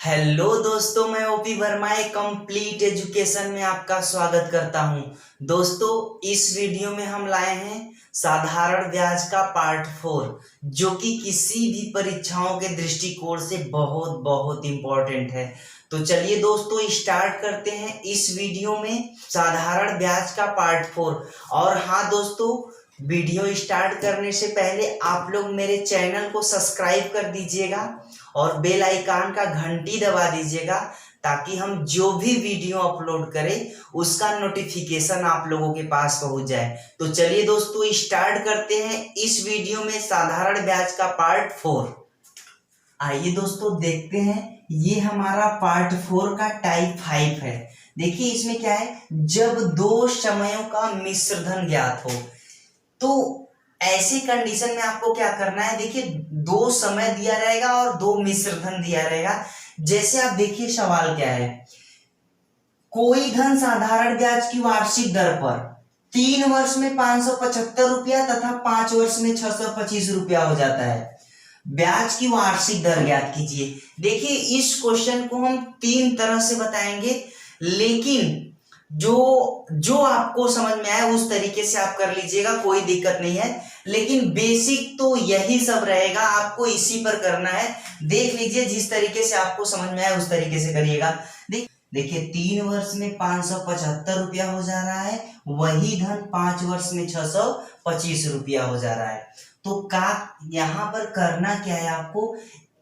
Hello दोस्तों, मैं OP Verma complete education में आपका स्वागत करता हूं। दोस्तों, इस वीडियो में हम लाए हैं साधारण ब्याज का पार्ट 4, जो कि किसी भी परीक्षाओं के दृष्टिकोण से बहुत बहुत इंपॉर्टेंट है। तो चलिए दोस्तों, स्टार्ट करते हैं इस वीडियो में साधारण ब्याज का पार्ट 4। और हाँ दोस्तों, वीडियो स्टार्ट करने से पहले आप लोग मेरे चैनल को सब्सक्राइब कर दीजिएगा और बेल आइकन का घंटी दबा दीजिएगा, ताकि हम जो भी वीडियो अपलोड करें उसका नोटिफिकेशन आप लोगों के पास पहुंच जाए। तो चलिए दोस्तों, स्टार्ट करते हैं इस वीडियो में साधारण ब्याज का पार्ट 4। आइए दोस्तों देखते हैं, ये हमारा पार्ट 4 का टाइप 5 है। देखिए इसमें क्या है, जब दो समयों का मिश्र धन ज्ञात हो। तो ऐसी कंडीशन में आपको क्या करना है, देखिए दो समय दिया रहेगा और दो मिश्र धन दिया रहेगा। जैसे आप देखिए सवाल क्या है, कोई धन साधारण ब्याज की वार्षिक दर पर 3 वर्ष में 575 रुपया तथा 5 वर्ष में 625 रुपया हो जाता है। ब्याज की वार्षिक दर ज्ञात कीजिए। देखिए इस क्वेश्चन को हम 3 तरह से बताएंगे, लेकिन जो आपको समझ में आए उस तरीके से आप कर लीजिएगा, कोई दिक्कत नहीं है। लेकिन बेसिक तो यही सब रहेगा, आपको इसी पर करना है। देख लीजिए, जिस तरीके से आपको समझ में आए उस तरीके से करिएगा। देखिए 3 वर्ष में 575 रुपया हो जा रहा है, वही धन 5 वर्ष में 625 रुपया हो जा रहा है। तो का यहाँ पर करना क्या है, आपको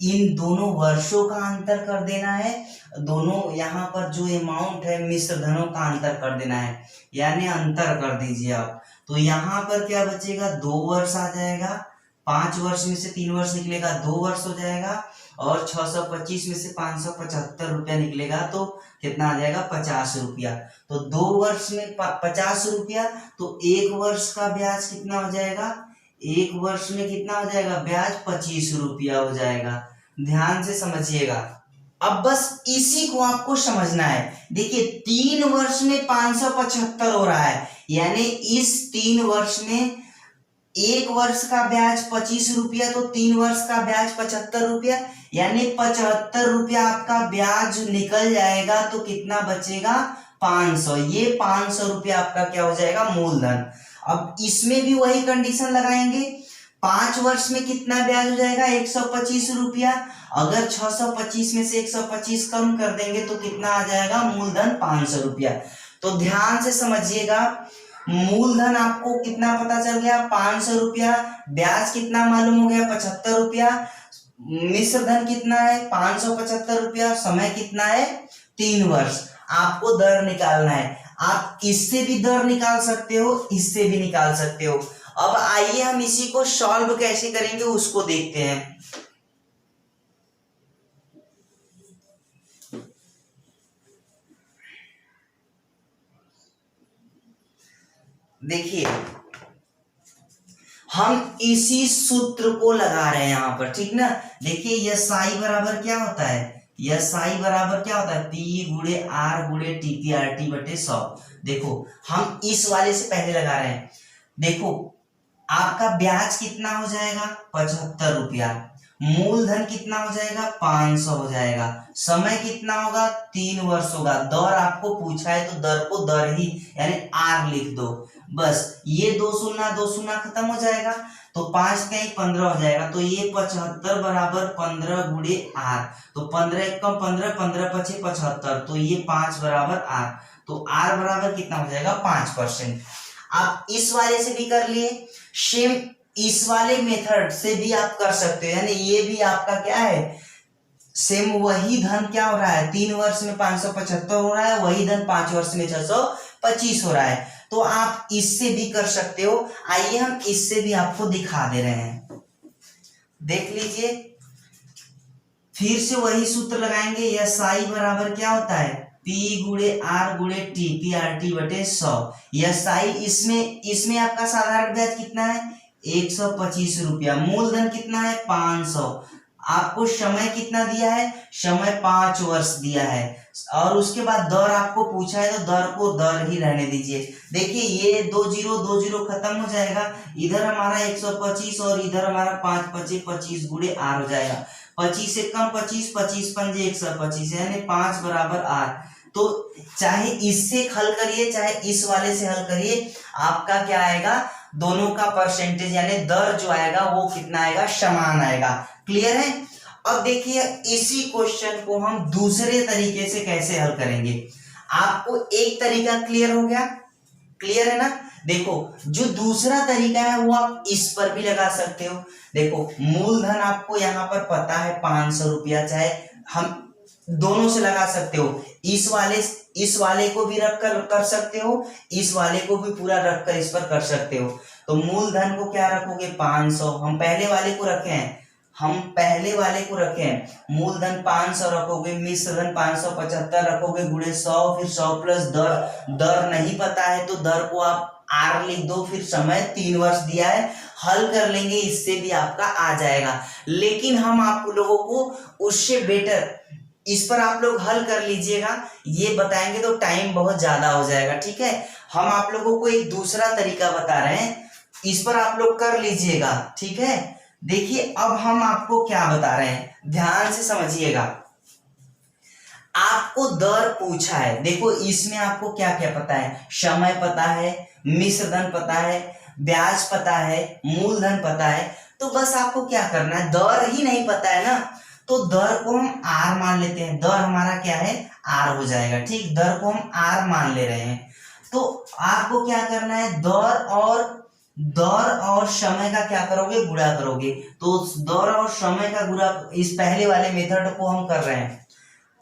इन दोनों वर्षों का अंतर कर देना है। दोनों यहाँ पर जो अमाउंट है मिश्र धनों का अंतर कर देना है, यानी अंतर कर दीजिए आप। तो यहाँ पर क्या बचेगा, 2 वर्ष आ जाएगा। 5 वर्ष में से 3 वर्ष निकलेगा, 2 वर्ष हो जाएगा। और 625 में से 575 रुपया निकलेगा, तो कितना आ जाएगा, 50 रुपया। तो 2 वर्ष में 50 रुपया, तो 1 वर्ष का ब्याज कितना हो जाएगा, 1 वर्ष में कितना हो जाएगा ब्याज, 25 रुपया हो जाएगा। ध्यान से समझिएगा। अब बस इसी को आपको समझना है। देखिए 3 वर्ष में 575 हो रहा है, यानी इस 3 वर्ष में 1 वर्ष का ब्याज 25 रुपया, तो 3 वर्ष का ब्याज 75 रुपया, यानी 75 रुपया आपका ब्याज निकल जाएगा। तो कितना बचेगा, 500। ये 500 रुपया आपका क्या हो जाएगा, मूलधन। अब इसमें भी वही कंडीशन लगाएंगे। 5 वर्ष में कितना ब्याज हो जाएगा, 125 रुपया। अगर 625 में से 125 कम कर देंगे तो कितना आ जाएगा, मूलधन 500 रुपया। तो ध्यान से समझिएगा, मूलधन आपको कितना पता चल गया, 500 रुपया। ब्याज कितना मालूम हो गया, 75 रुपया। मिश्र धन कितना है, 575 रुपया। समय कितना है, 3 वर्ष। आपको दर निकालना है। आप इससे भी दर निकाल सकते हो, इससे भी निकाल सकते हो। अब आइए हम इसी को सॉल्व कैसे करेंगे उसको देखते हैं। देखिए हम इसी सूत्र को लगा रहे हैं यहां पर, ठीक ना। देखिए यस आई बराबर क्या होता है, यस आई बराबर क्या होता है, पी गुणे आर गुणे टी पी आर टी बटे 100। देखो हम इस वाले से पहले लगा रहे हैं। देखो आपका ब्याज कितना हो जाएगा, 75 रुपया। मूलधन कितना हो जाएगा, 500 हो जाएगा। समय कितना होगा, 3 वर्ष होगा। दर आपको पूछा है तो दर को दर ही यानी आर लिख दो बस। ये 2 शून्य खत्म हो जाएगा, तो 5 का 15 हो जाएगा। तो ये 75 बराबर 15 गुणे आर। तो 15 एकम 15, 15 पचे 75, तो ये 5 बराबर आर। तो आर बराबर कितना हो जाएगा, 5%। आप इस वाले से भी कर लिए, सेम इस वाले मेथड से भी आप कर सकते हो। यानी ये भी आपका क्या है, सेम वही धन क्या हो रहा है, 3 वर्ष में 575 हो रहा है, वही धन 5 वर्ष में 625 हो रहा है। तो आप इससे भी कर सकते हो। आइए हम इससे भी आपको दिखा दे रहे हैं, देख लीजिए। फिर से वही सूत्र लगाएंगे। यस आई बराबर क्या होता है, पी गुणे आर गुणे टी पी आर टी बटे 100। यस आई इसमें आपका साधारण ब्याज कितना है, 125 रुपया। मूलधन कितना है, 500। आपको समय कितना दिया है, समय 5 वर्ष दिया है। और उसके बाद दर आपको पूछा है, तो दर को दर ही रहने दीजिए। देखिए ये 2 0 खत्म हो जाएगा। इधर हमारा 125 और इधर हमारा 5 पचे 25 गुणे आर हो जाएगा। 25 से कम 25, 25 पंजे 125 यानी 5 बराबर आर। तो चाहे इससे हल करिए चाहे इस वाले से हल करिए, आपका क्या आएगा, दोनों का परसेंटेज यानी दर जो आएगा वो कितना आएगा, समान आएगा। क्लियर है। अब देखिए इसी क्वेश्चन को हम दूसरे तरीके से कैसे हल करेंगे। आपको एक तरीका क्लियर हो गया, क्लियर है ना। देखो जो दूसरा तरीका है वो आप इस पर भी लगा सकते हो। देखो मूलधन आपको यहाँ पर पता है 500 रुपया, चाहे हम दोनों से लगा सकते हो, इस वाले को भी रख कर सकते हो, इस वाले को भी पूरा रख कर इस पर कर सकते हो। तो मूलधन को क्या रखोगे 500, हम पहले वाले को रखे हैं, मूलधन 500 रखोगे, मिश्रधन 575 रखोगे, गुणे 100, फिर 100 प्लस दर नहीं पता है तो दर को आप आर लिख दो, फिर समय 3 वर्ष दिया है, हल कर लेंगे, इससे भी आपका आ जाएगा। लेकिन हम आप लोगों को उससे बेटर इस पर आप लोग हल कर लीजिएगा, ये बताएंगे तो टाइम बहुत ज्यादा हो जाएगा। ठीक है, हम आप लोगों को एक दूसरा तरीका बता रहे हैं, इस पर आप लोग कर लीजिएगा। ठीक है, देखिए अब हम आपको क्या बता रहे हैं, ध्यान से समझिएगा। आपको दर पूछा है, देखो इसमें आपको क्या क्या पता है, समय पता है, मिश्रधन पता है, ब्याज पता है, मूलधन पता है। तो बस आपको क्या करना है, दर ही नहीं पता है ना, तो दर को हम आर मान लेते हैं, दर हमारा क्या है आर हो जाएगा। ठीक, दर को हम आर मान ले रहे हैं। तो आपको क्या करना है, दर और समय का क्या करोगे, गुणा करोगे। तो दर और समय का गुणा इस पहले वाले मेथड को हम कर रहे हैं,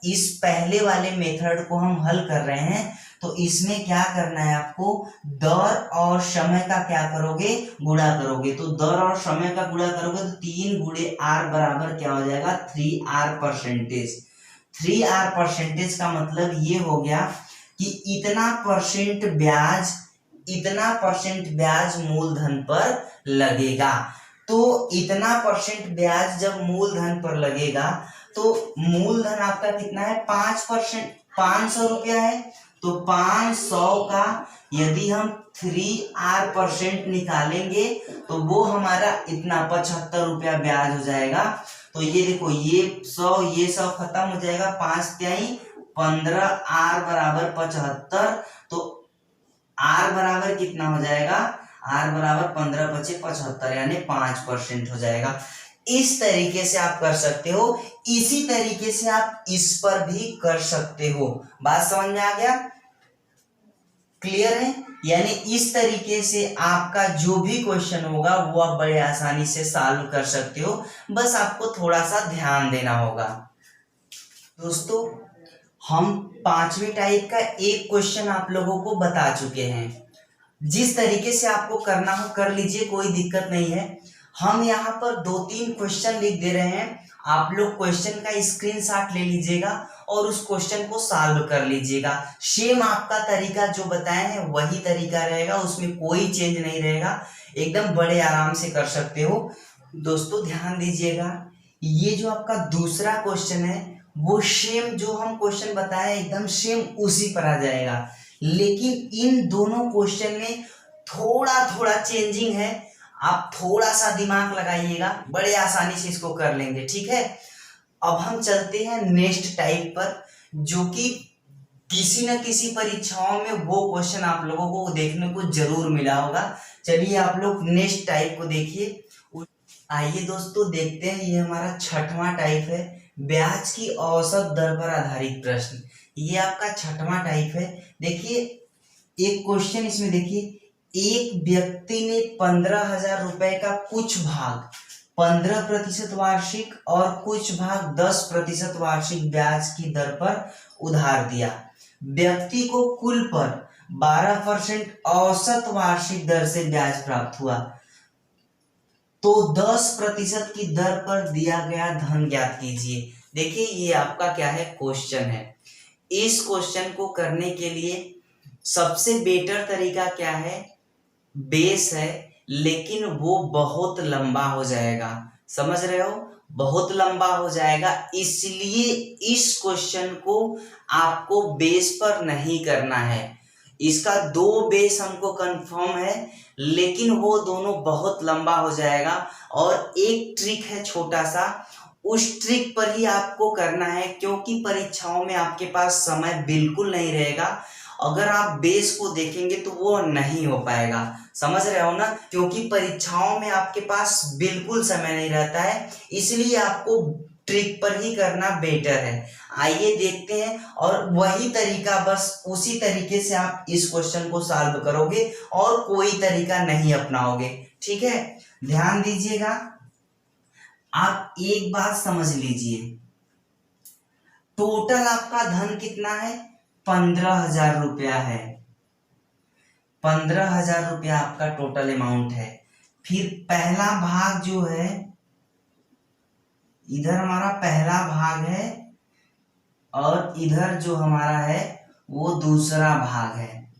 इस पहले वाले मेथड को हम हल कर रहे हैं। तो इसमें क्या करना है आपको, दर और समय का क्या करोगे, गुणा करोगे। तो दर और समय का गुणा करोगे तो 3 गुणे आर बराबर क्या हो जाएगा, 3r परसेंटेज। 3r परसेंटेज का मतलब ये हो गया कि इतना परसेंट ब्याज मूलधन पर लगेगा। तो इतना परसेंट ब्याज जब मूलधन पर लगेगा तो मूलधन आपका कितना है 5%, 500 रुपया है। तो 500 का यदि हम 3r परसेंट निकालेंगे तो वो हमारा इतना 75 रुपया ब्याज हो जाएगा। तो ये देखो ये 100 खत्म हो जाएगा, 5 त्याई 15, r बराबर 75। तो r बराबर कितना हो जाएगा, r बराबर 15 पचे 75 यानी 5% हो जाएगा। इस तरीके से आप कर सकते हो, इसी तरीके से आप इस पर भी कर सकते हो। बात समझ में आ गया, क्लियर है। यानी इस तरीके से आपका जो भी क्वेश्चन होगा वो आप बड़े आसानी से सॉल्व कर सकते हो, बस आपको थोड़ा सा ध्यान देना होगा। दोस्तों हम 5वीं टाइप का एक क्वेश्चन आप लोगों को बता चुके हैं, जिस तरीके से आपको करना हो कर लीजिए, कोई दिक्कत नहीं है। हम यहाँ पर 2-3 क्वेश्चन लिख दे रहे हैं, आप लोग क्वेश्चन का स्क्रीनशॉट ले लीजिएगा और उस क्वेश्चन को सॉल्व कर लीजिएगा। सेम आपका तरीका जो बताए हैं वही तरीका रहेगा, उसमें कोई चेंज नहीं रहेगा, एकदम बड़े आराम से कर सकते हो। दोस्तों ध्यान दीजिएगा, ये जो आपका दूसरा क्वेश्चन है वो सेम जो हम क्वेश्चन बताए एकदम सेम उसी पर आ जाएगा, लेकिन इन दोनों क्वेश्चन में थोड़ा चेंजिंग है। आप थोड़ा सा दिमाग लगाइएगा, बड़े आसानी से इसको कर लेंगे। ठीक है, अब हम चलते हैं नेक्स्ट टाइप पर, जो कि किसी न किसी परीक्षाओं में वो क्वेश्चन आप लोगों को देखने को जरूर मिला होगा। चलिए आप लोग नेक्स्ट टाइप को देखिए। आइए दोस्तों देखते हैं, ये हमारा 6वां टाइप है, ब्याज की औसत दर पर आधारित प्रश्न। ये आपका 6वां टाइप है। देखिए एक क्वेश्चन इसमें देखिए, एक व्यक्ति ने 15,000 रुपए का कुछ भाग 15% वार्षिक और कुछ भाग 10% वार्षिक ब्याज की दर पर उधार दिया। व्यक्ति को कुल पर 12% औसत वार्षिक दर से ब्याज प्राप्त हुआ, तो 10% की दर पर दिया गया धन ज्ञात कीजिए। देखिए ये आपका क्या है, क्वेश्चन है। इस क्वेश्चन को करने के लिए सबसे बेटर तरीका क्या है, बेस है, लेकिन वो बहुत लंबा हो जाएगा, समझ रहे हो, बहुत लंबा हो जाएगा। इसलिए इस क्वेश्चन को आपको बेस पर नहीं करना है। इसका 2 बेस हमको कंफर्म है, लेकिन वो दोनों बहुत लंबा हो जाएगा। और एक ट्रिक है छोटा सा, उस ट्रिक पर ही आपको करना है, क्योंकि परीक्षाओं में आपके पास समय बिल्कुल नहीं रहेगा। अगर आप बेस को देखेंगे तो वो नहीं हो पाएगा, समझ रहे हो ना, क्योंकि परीक्षाओं में आपके पास बिल्कुल समय नहीं रहता है, इसलिए आपको ट्रिक पर ही करना बेटर है। आइए देखते हैं, और वही तरीका, बस उसी तरीके से आप इस क्वेश्चन को सॉल्व करोगे और कोई तरीका नहीं अपनाओगे, ठीक है। ध्यान दीजिएगा, आप एक बात समझ लीजिए, टोटल आपका धन कितना है, 15,000 रुपया है। 15,000 रुपया आपका टोटल अमाउंट है। फिर पहला भाग जो है, इधर हमारा पहला भाग है और इधर जो हमारा है वो दूसरा भाग है।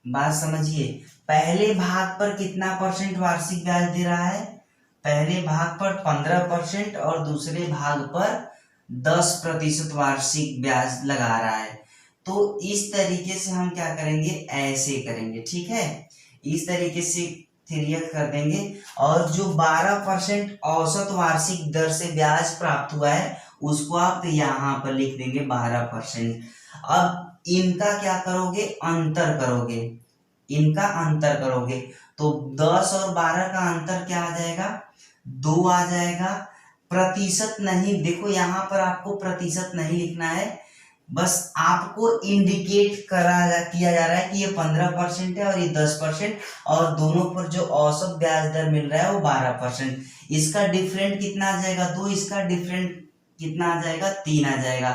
बात समझिए, पहले भाग पर कितना परसेंट वार्षिक ब्याज दे रहा है, पहले भाग पर 15% और दूसरे भाग पर 10% वार्षिक ब्याज लगा रहा है। तो इस तरीके से हम क्या करेंगे, ऐसे करेंगे, ठीक है, इस तरीके से 3x कर देंगे, और जो 12% औसत वार्षिक दर से ब्याज प्राप्त हुआ है उसको आप यहाँ पर लिख देंगे 12%। अब इनका क्या करोगे, अंतर करोगे, इनका अंतर करोगे, तो 10 और 12 का अंतर क्या आ जाएगा, 2 आ जाएगा। प्रतिशत नहीं, देखो यहाँ पर आपको प्रतिशत नहीं लिखना है, बस आपको इंडिकेट किया जा रहा है कि ये 15% है और ये 10%, और दोनों पर जो औसत ब्याज दर मिल रहा है वो 12%। इसका डिफरेंट कितना आ जाएगा, 2, इसका डिफरेंट कितना आ जाएगा, 3 आ जाएगा।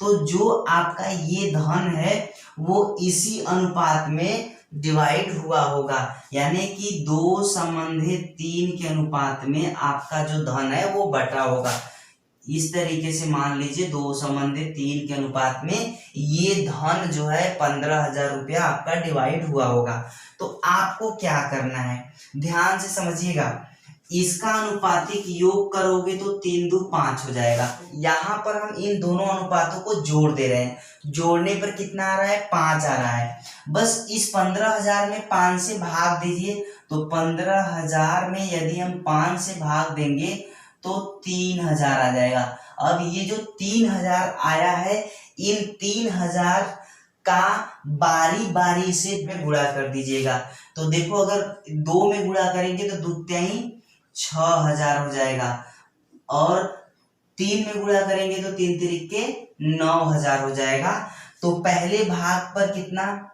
तो जो आपका ये धन है वो इसी अनुपात में डिवाइड हुआ होगा, यानी कि 2:3 के अनुपात में आपका जो धन है वो बटा होगा। इस तरीके से मान लीजिए 2:3 के अनुपात में ये धन जो है 15,000 रुपया आपका डिवाइड हुआ होगा। तो आपको क्या करना है, ध्यान से समझिएगा, इसका अनुपातिक योग करोगे तो 3 दूनी 5 हो जाएगा। यहाँ पर हम इन दोनों अनुपातों को जोड़ दे रहे हैं, जोड़ने पर कितना आ रहा है, 5 आ रहा है। बस इस 15,000 में 5 से भाग दीजिए, तो 15,000 में यदि हम 5 से भाग देंगे तो 3,000 आ जाएगा। अब ये जो 3,000 आया है, इन 3,000 का बारी बारी से गुणा कर दीजिएगा। तो देखो, अगर 2 में गुणा करेंगे तो 2 × 6,000 हो जाएगा, और 3 में गुणा करेंगे तो 3 × 9,000 हो जाएगा। तो पहले भाग पर कितना,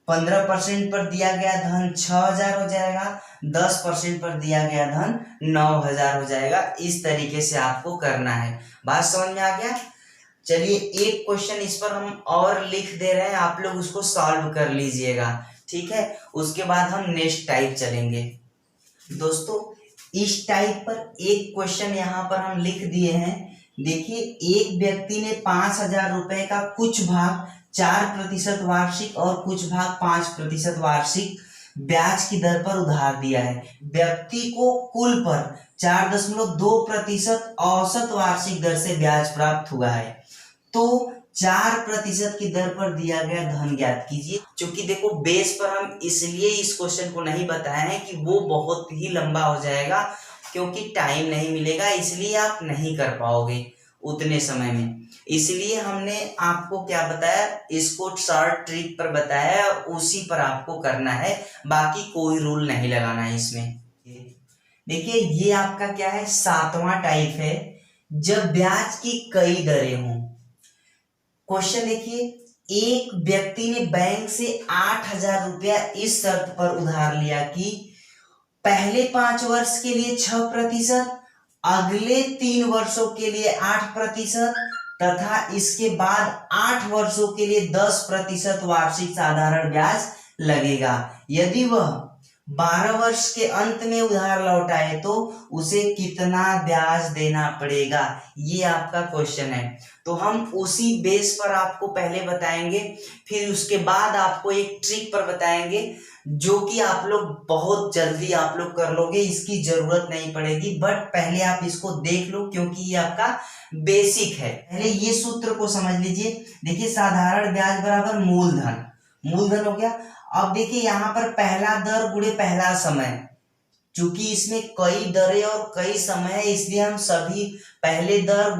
15% पर दिया गया धन 6,000 हो जाएगा, 10% पर दिया गया धन 9,000 हो जाएगा। इस तरीके से आपको करना है। बात समझ में आ गया। चलिए एक क्वेश्चन इस पर हम और लिख दे रहे हैं, आप लोग उसको सॉल्व कर लीजिएगा, ठीक है। उसके बाद हम नेक्स्ट टाइप चलेंगे। दोस्तों, इस टाइप पर एक क्वेश्चन यहाँ पर हम लिख दिए हैं। देखिए, एक व्यक्ति ने 5,000 रुपए का कुछ भाग 4% वार्षिक और कुछ भाग 5% वार्षिक ब्याज की दर पर उधार दिया है। व्यक्ति को कुल पर 4.2% औसत वार्षिक दर से ब्याज प्राप्त हुआ है। तो 4% की दर पर दिया गया धन ज्ञात कीजिए। क्योंकि देखो, बेस पर हम इसलिए इस क्वेश्चन को नहीं बताए हैं कि वो बहुत ही लंबा हो जाएगा, क्योंकि टाइम नहीं मिलेगा, इसलिए आप नहीं कर पाओगे उतने समय में। इसलिए हमने आपको क्या बताया, इसको शॉर्ट ट्रिक पर बताया, उसी पर आपको करना है, बाकी कोई रूल नहीं लगाना है इसमें। देखिए, ये आपका क्या है, 7वां टाइप है, जब ब्याज की कई दरें हों। क्वेश्चन देखिए, एक व्यक्ति ने बैंक से 8,000 रुपया इस शर्त पर उधार लिया कि पहले 5 वर्ष के लिए 6%, अगले 3 वर्षों के लिए 8% तथा इसके बाद 8 वर्षों के लिए 10% वार्षिक साधारण ब्याज लगेगा। यदि वह 12 वर्ष के अंत में उधार लौटाए तो उसे कितना ब्याज देना पड़ेगा, ये आपका क्वेश्चन है। तो हम उसी बेस पर आपको पहले बताएंगे, फिर उसके बाद आपको एक ट्रिक पर बताएंगे, जो कि आप लोग बहुत जल्दी आप लोग कर लोगे, इसकी जरूरत नहीं पड़ेगी, बट पहले आप इसको देख लो, क्योंकि ये आपका बेसिक है। पहले ये सूत्र को समझ लीजिए। देखिए, साधारण ब्याज बराबर मूलधन, मूलधन हो गया। अब देखिए, यहाँ पर पहला दर गुणे पहला समय, चूंकि इसमें कई दरें और कई समय है, इसलिए हम सभी पहला दर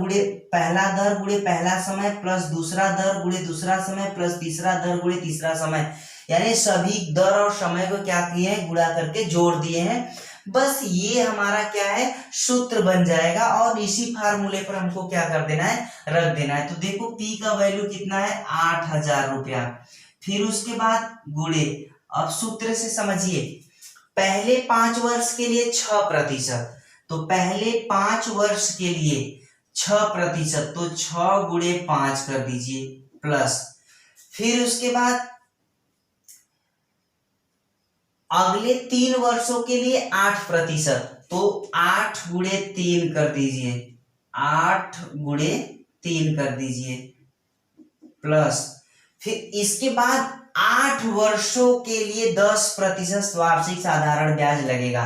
गुणे पहला समय प्लस दूसरा दर गुणे दूसरा समय प्लस तीसरा दर गुणे तीसरा समय, यानी सभी दर और समय को क्या किए हैं, गुणा करके जोड़ दिए हैं। बस ये हमारा क्या है, सूत्र बन जाएगा और इसी फार्मूले पर हमको क्या कर देना है, रख देना है। तो देखो P का वैल्यू कितना है, 8,000 रुपया। फिर उसके बाद गुणे, अब सूत्र से समझिए, पहले 5 वर्ष के लिए 6%, तो पहले 5 वर्ष के लिए 6%, तो 6 गुणे 5 कर दीजिए प्लस, फिर उसके बाद अगले 3 वर्षों के लिए 8%, तो 8 गुणे 3 कर दीजिए, 8 गुणे 3 कर दीजिए प्लस, फिर इसके बाद 8 वर्षों के लिए 10% वार्षिक साधारण ब्याज लगेगा।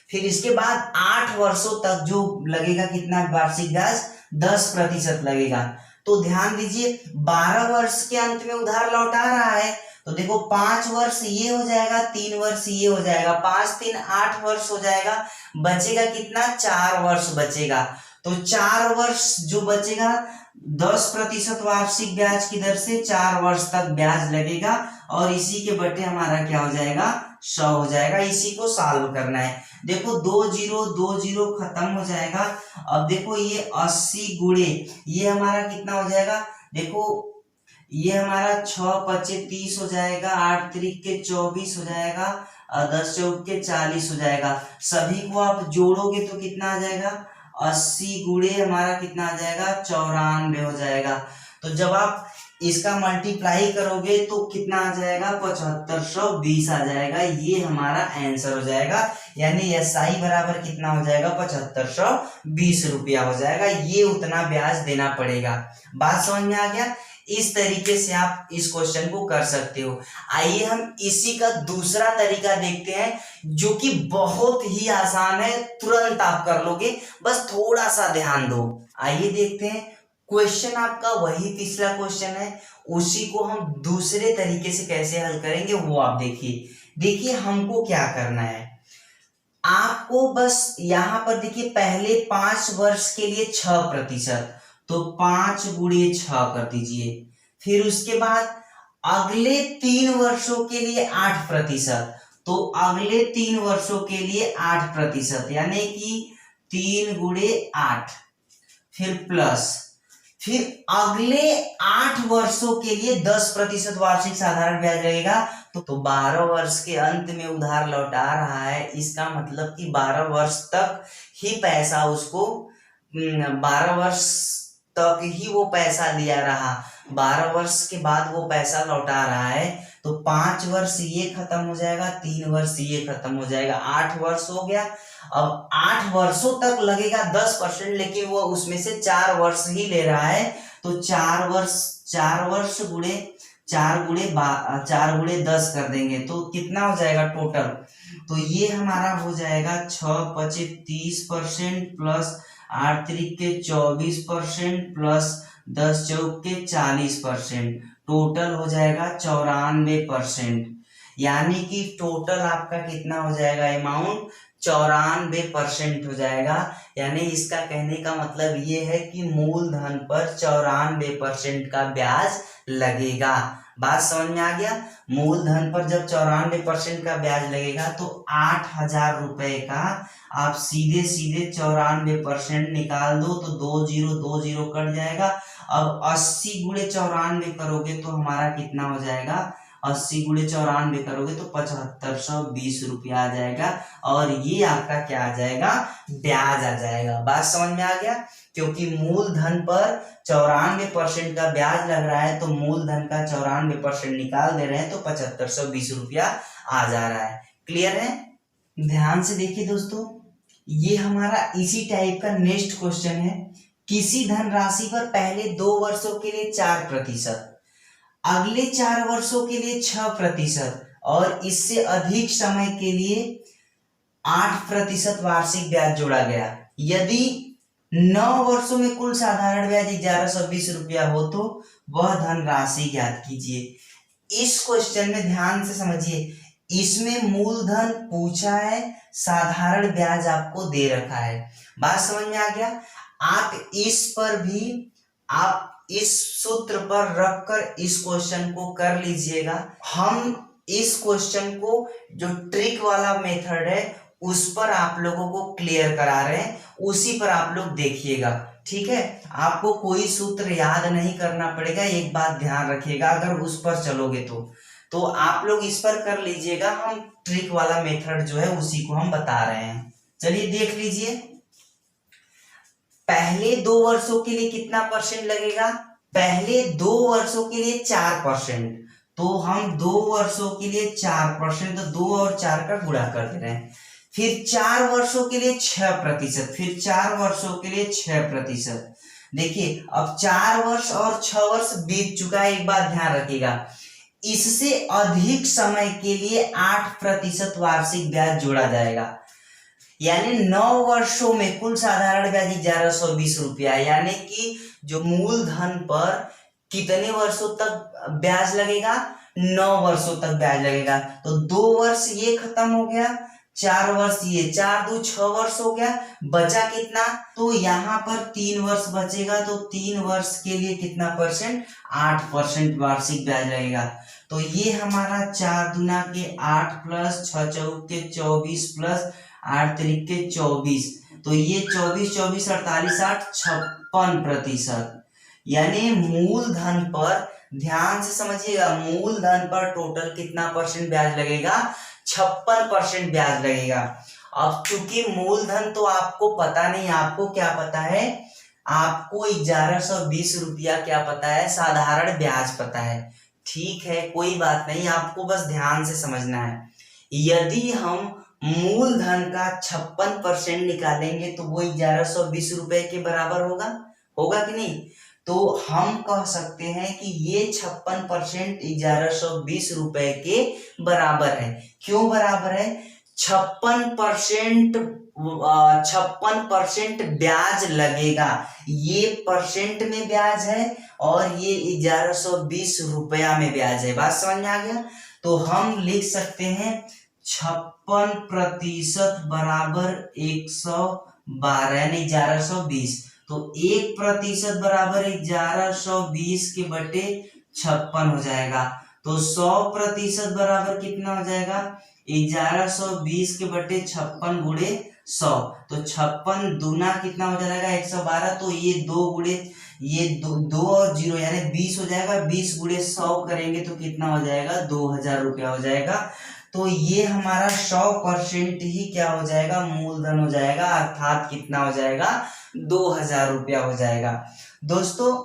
फिर इसके बाद 8 वर्षों तक जो लगेगा कितना वार्षिक ब्याज, 10% लगेगा। तो ध्यान दीजिए 12 वर्ष के अंत में उधार लौटा रहा है, तो देखो 5 वर्ष ये हो जाएगा, 3 वर्ष ये हो जाएगा, 5 3 8 वर्ष हो जाएगा, बचेगा कितना, 4 वर्ष बचेगा। तो 4 वर्ष जो बचेगा 10% वार्षिक ब्याज की दर से 4 वर्ष तक ब्याज लगेगा और इसी के बटे हमारा क्या हो जाएगा, 100 हो जाएगा। इसी को सॉल्व करना है। देखो 2 0 खत्म हो जाएगा। अब देखो ये 80 गुणे ये हमारा कितना हो जाएगा, देखो ये हमारा 6 5 30 हो जाएगा, 8 3 के 24 हो जाएगा और 10 चौक के 40 हो जाएगा। सभी को आप जोड़ोगे तो कितना आ जाएगा, 80 गुणे हमारा कितना आ जाएगा, 94 हो जाएगा। तो जब आप इसका मल्टीप्लाई करोगे तो कितना आ जाएगा, 7520 आ जाएगा। ये हमारा आंसर हो जाएगा, यानी SI बराबर कितना हो जाएगा, 7520 रुपया हो जाएगा। ये उतना ब्याज देना पड़ेगा। बात समझ में आ गया। इस तरीके से आप इस क्वेश्चन को कर सकते हो। आइए हम इसी का दूसरा तरीका देखते हैं जो कि बहुत ही आसान है, तुरंत आप कर लोगे, बस थोड़ा सा ध्यान दो। आइए देखते हैं। क्वेश्चन आपका वही पिछला क्वेश्चन है, उसी को हम दूसरे तरीके से कैसे हल करेंगे वो आप देखिए। देखिए हमको क्या करना है, आपको बस यहां पर देखिए पहले 5 वर्ष के लिए 6%, तो 5 गुणे 6 कर दीजिए। फिर उसके बाद अगले 3 वर्षों के लिए 8%, तो अगले 3 वर्षों के लिए 8%, यानी कि 3 गुणे 8, फिर प्लस, फिर अगले 8 वर्षों के लिए 10% वार्षिक साधारण ब्याज लगेगा। तो 12 वर्ष के अंत में उधार लौटा रहा है, इसका मतलब कि 12 वर्ष तक ही पैसा उसको 12 वर्ष तक ही वो पैसा लिया रहा, 12 वर्ष के बाद वो पैसा लौटा रहा है। तो 5 वर्ष ये खत्म हो जाएगा, 3 वर्ष ये खत्म हो जाएगा, 8 वर्ष हो गया। अब 8 वर्षों तक लगेगा 10%, लेकिन वो उसमें से 4 वर्ष ही ले रहा है। तो 4 वर्ष गुणे 4 गुणे 10 कर देंगे तो कितना हो जाएगा टोटल। तो ये हमारा हो जाएगा 6 5 30% प्लस 8 3 के 24% प्लस 10 चौक के 40%, टोटल हो जाएगा 94%। यानी कि टोटल आपका कितना हो जाएगा, अमाउंट 94% हो जाएगा। यानी इसका कहने का मतलब ये है कि मूलधन पर 94% का ब्याज लगेगा। बात समझ में आ गया। मूलधन पर जब 94% का ब्याज लगेगा तो 8,000 रुपए का आप सीधे 94% निकाल दो तो 20 कट जाएगा। अब 80 गुणे 94 करोगे तो हमारा कितना हो जाएगा, 80 गुणे 94 करोगे तो 7520 रुपया आ जाएगा और ये आपका क्या आ जाएगा, ब्याज आ जाएगा। बात समझ में आ गया। क्योंकि मूलधन पर 94% का ब्याज लग रहा है तो मूलधन का 94% निकाल दे रहे हैं तो 7520 रुपया आ जा रहा है। क्लियर है। ध्यान से देखिए दोस्तों, ये हमारा इसी टाइप का नेक्स्ट क्वेश्चन है। किसी धनराशि पर पहले 2 वर्षों के लिए 4%, अगले 4 वर्षों के लिए 6% और इससे अधिक समय के लिए 8% वार्षिक ब्याज जोड़ा गया। यदि 9 वर्षों में कुल साधारण ब्याज 1120 रुपया हो तो वह धनराशि ज्ञात कीजिए। इस क्वेश्चन में ध्यान से समझिए, इसमें मूलधन पूछा है, साधारण ब्याज आपको दे रखा है। बात समझ में आ गया। आप इस सूत्र पर रखकर इस क्वेश्चन को कर लीजिएगा। हम इस क्वेश्चन को जो ट्रिक वाला मेथड है उस पर आप लोगों को क्लियर करा रहे हैं, उसी पर आप लोग देखिएगा। ठीक है, आपको कोई सूत्र याद नहीं करना पड़ेगा, एक बात ध्यान रखिएगा। अगर उस पर चलोगे तो आप लोग इस पर कर लीजिएगा। हम ट्रिक वाला मेथड जो है उसी को हम बता रहे हैं। चलिए देख लीजिए, पहले 2 वर्षों के लिए कितना परसेंट लगेगा? पहले 2 वर्षों के लिए 4%। तो हम 2 वर्षों के लिए 4%, तो 2 और 4 का गुणा कर दे रहे हैं। फिर 4 वर्षों के लिए 6%, फिर 4 वर्षों के लिए 6%। देखिए अब 4 वर्ष और 6 वर्ष बीत चुका है। एक बात ध्यान रखिएगा, इससे अधिक समय के लिए 8% वार्षिक ब्याज जोड़ा जाएगा। यानी 9 वर्षों में कुल साधारण ब्याज 1120 रुपया, यानी कि जो मूलधन पर कितने वर्षों तक ब्याज लगेगा? 9 वर्षों तक ब्याज लगेगा। तो 2 वर्ष ये खत्म हो गया, 4 वर्ष ये, 4 2 6 वर्ष हो गया, बचा कितना? तो यहाँ पर 3 वर्ष बचेगा। तो 3 वर्ष के लिए कितना परसेंट? 8% वार्षिक ब्याज लगेगा। तो ये हमारा 4 दूना के 8 प्लस 6 चौक के 24 प्लस 8 तिरिक के 24, तो ये 24 24 48 8 56%। यानी मूलधन पर, ध्यान से समझिएगा, मूलधन पर टोटल कितना परसेंट ब्याज लगेगा? 56% ब्याज लगेगा। अब चूंकि मूलधन तो आपको पता नहीं, आपको क्या पता है? आपको 1120 रुपया क्या पता है? साधारण ब्याज पता है। ठीक है, कोई बात नहीं, आपको बस ध्यान से समझना है। यदि हम मूलधन का 56% निकालेंगे तो वो 1120 रुपए के बराबर होगा कि नहीं? तो हम कह सकते हैं कि ये 56% 1120 रुपए के बराबर है। क्यों बराबर है? 56% ब्याज लगेगा। ये परसेंट में ब्याज है और ये 1120 रुपया में ब्याज है। बात समझ में आ गया? तो हम लिख सकते हैं 56% बराबर 112, यानी 1120। तो 1% बराबर 1120 के बटे 56 हो जाएगा। तो 100% बराबर कितना हो जाएगा? 1120 के बटे 56 गुणे 100। तो 56 दूना कितना हो जाएगा? 112। तो ये 2 गुणे, ये 2 और 0 यानी 20 हो जाएगा। 20 गुणे 100 करेंगे तो कितना हो जाएगा? 2000 रुपया हो जाएगा। तो ये हमारा 100% ही क्या हो जाएगा? मूलधन हो जाएगा, अर्थात कितना हो जाएगा? 2000 रुपया हो जाएगा। दोस्तों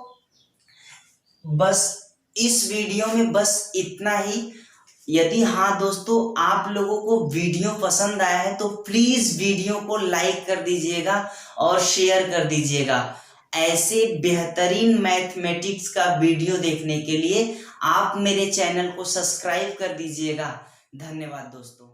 बस इस वीडियो में बस इतना ही। यदि हाँ दोस्तों आप लोगों को वीडियो पसंद आया है तो प्लीज वीडियो को लाइक कर दीजिएगा और शेयर कर दीजिएगा। ऐसे बेहतरीन मैथमेटिक्स का वीडियो देखने के लिए आप मेरे चैनल को सब्सक्राइब कर दीजिएगा। धन्यवाद दोस्तों।